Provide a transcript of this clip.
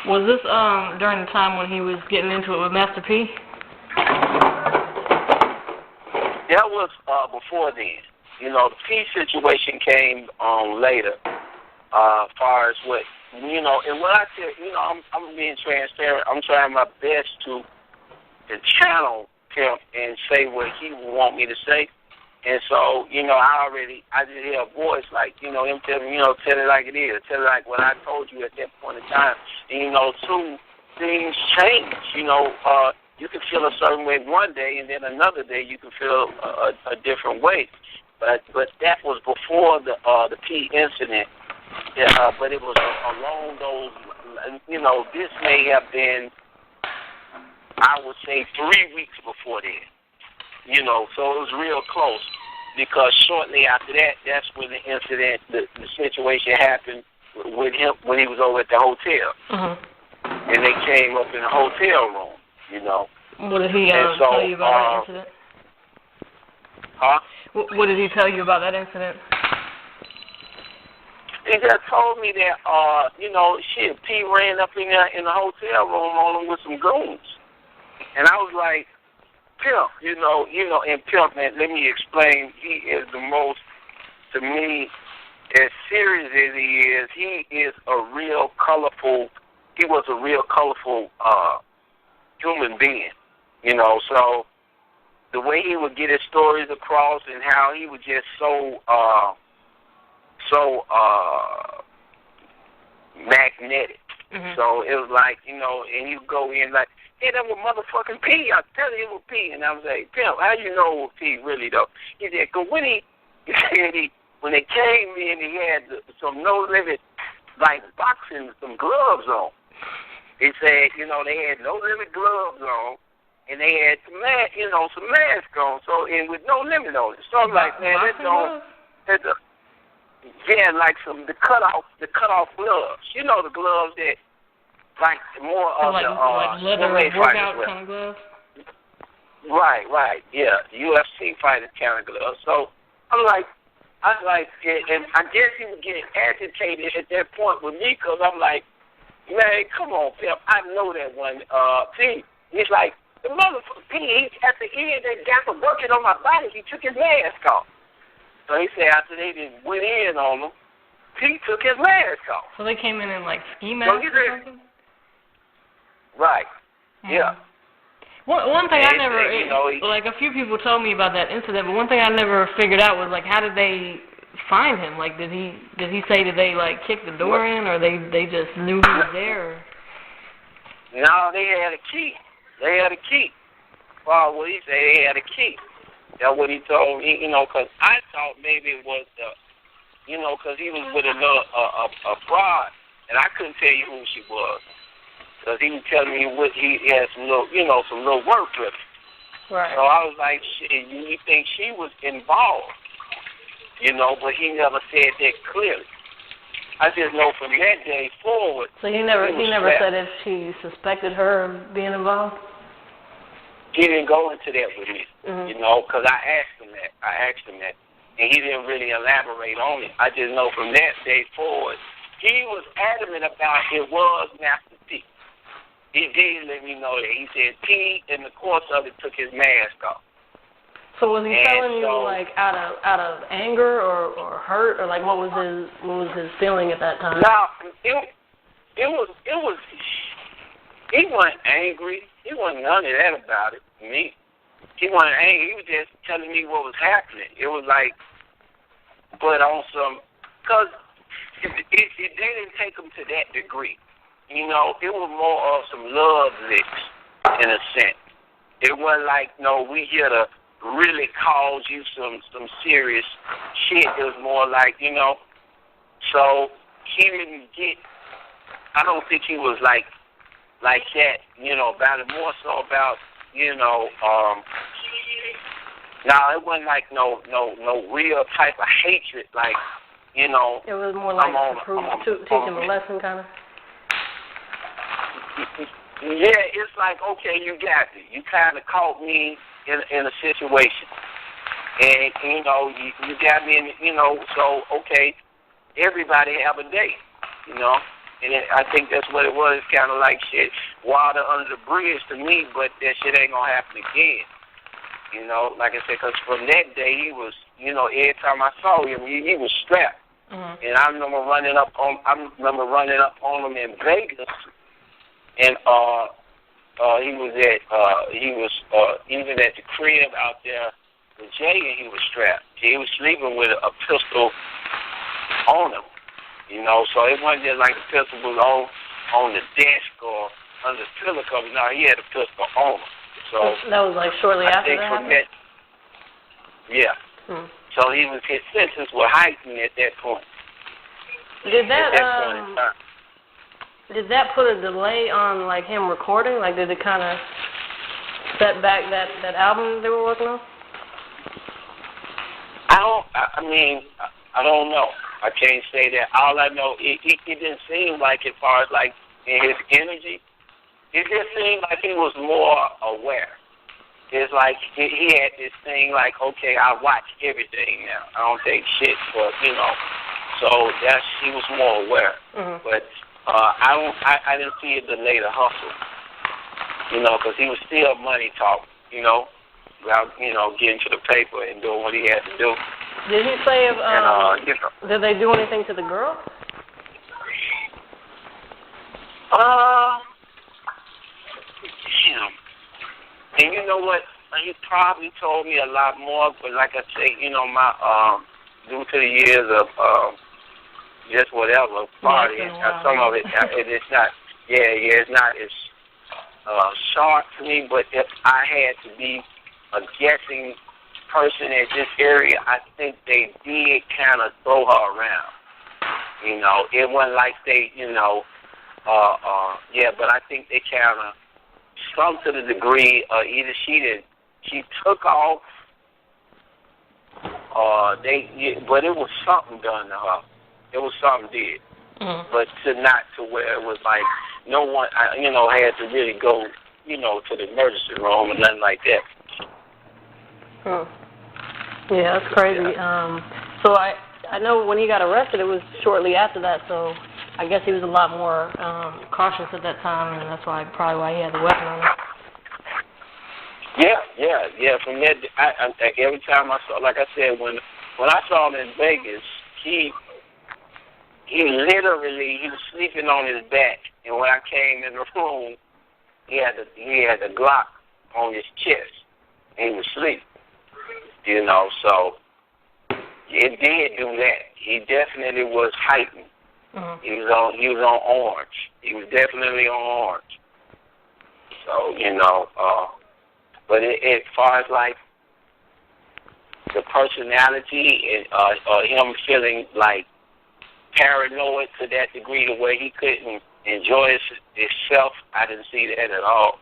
Was this during the time when he was getting into it with Master P? That was before then. You know, the P situation came later. As far as what and what I tell I'm being transparent. I'm trying my best to channel him and say what he would want me to say. And so, I just hear a voice like, him telling me, tell it like it is. Tell it like what I told you at that point in time. And, too, things change. You can feel a certain way one day, and then another day you can feel a different way. But that was before the P incident. But it was along those, this may have been, I would say, 3 weeks before then. So it was real close because shortly after that, that's when the incident, the situation happened with him when he was over at the hotel. Mm-hmm. And they came up in the hotel room, What did he tell you about that incident? Huh? What did he tell you about that incident? He just told me that, P ran up in there in the hotel room on him with some goons. And I was like, Pimp, and Pimp, man, let me explain. He is the most, to me, as serious as he is a real colorful, he was a real colorful human being, so the way he would get his stories across and how he was just so magnetic. Mm-hmm. So it was like, and you go in like, hey, that was motherfucking P. I tell you it was P. And I was like, Pimp, how you know it was P really though? He said, because when when they came in, he had some no-limit, like boxing, some gloves on. He said, they had no-limit gloves on, and they had some mask on, so, and with no limit on it. So I'm like, man, like the cutoff gloves. The gloves that, like more of like leather workout kind of gloves? Right, yeah, UFC fighter kind of gloves. So I'm like, and I guess he was getting agitated at that point with me because I'm like, man, come on, Pimp, I know that one. P, he's like, the motherfucker P, at the end, that got to working on my body, he took his mask off. So he said after they just went in on him, P took his mask off. So they came in like ski masks or something? Right. Mm-hmm. Yeah. One thing I never, like a few people told me about that incident, but one thing I never figured out was like, how did they find him? Like, did he say that they like kicked the door in, or they just knew he was there? No, they had a key. Well, what he said, they had a key. That's what he told me, because I thought maybe it was because he was with a broad, and I couldn't tell you who she was. Because he was telling me he had some little work with him. Right. So I was like, shit, you think she was involved? But he never said that clearly. I just know from that day forward. So he never said if she suspected her of being involved? He didn't go into that with me, mm-hmm. Because I asked him that. And he didn't really elaborate on it. I just know from that day forward, he was adamant about it was Master P. He did let me know that. He said P, in the course of it, took his mask off. So was he telling you like out of anger or hurt, or like what was his feeling at that time? No, it was. He wasn't angry. He wasn't none of that about it. Me, he wasn't angry. He was just telling me what was happening. It was like, but on some, because it didn't take him to that degree. It was more of some love licks, in a sense. It wasn't like, no, we here to really cause you some serious shit. It was more like, so he didn't get, I don't think he was like that, about it, more so about, no, it wasn't like no real type of hatred, like, It was more like teach him a lesson, kind of. Yeah, it's like, okay, you got me. You kind of caught me in a situation. And, you got me in, so, okay, everybody have a day, And I think that's what it was. It's kind of like shit, water under the bridge to me, but that shit ain't gonna happen again. You know, like I said, because from that day he was, you know, every time I saw him, he was strapped. Mm-hmm. And I remember running up on him in Vegas, and he was even at the crib out there with Jay, and he was strapped. He was sleeping with a pistol on him, you know. So it wasn't just like the pistol was on the desk or under the pillow cover. No, he had a pistol on him. So that was like shortly after that happened? Yeah. So his senses were heightened at that point. Did that put a delay on like him recording? Like, did it kind of set back that album they were working on? I don't know. I can't say that. All I know, it didn't seem like, as far as like in his energy, it just seemed like he was more aware. It's like he had this thing like, okay, I watch everything now. I don't take shit for, you know. So he was more aware. Mm-hmm. But I didn't see it delay the hustle, you know, because he was still money talk, you know, about, you know, getting to the paper and doing what he had to do. Did he say if you know, did they do anything to the girl? And you know what? He probably told me a lot more, but like I say, you know, my due to the years of just whatever partying, some of it's not. It's not as sharp to me. But if I had to be a guessing person at this area, I think they did kind of throw her around. You know, it wasn't like they, you know, but I think they kind of, some to the degree, either she took off, but it was something done to her. It was something did. Mm-hmm. But not to where it was like no one, you know, had to really go, you know, to the emergency room and nothing like that. Yeah, that's crazy. Yeah. So I know when he got arrested, it was shortly after that, so I guess he was a lot more cautious at that time, and that's probably why he had the weapon on him. Yeah. From that, every time I saw, like I said, when I saw him in Vegas, he literally, he was sleeping on his back, and when I came in the room, he had the Glock on his chest, and he was asleep. You know, so it did do that. He definitely was heightened. Mm-hmm. He was on orange. He was definitely on orange. So, you know, but as far as like the personality and him feeling like paranoid to that degree to where he couldn't enjoy himself, I didn't see that at all.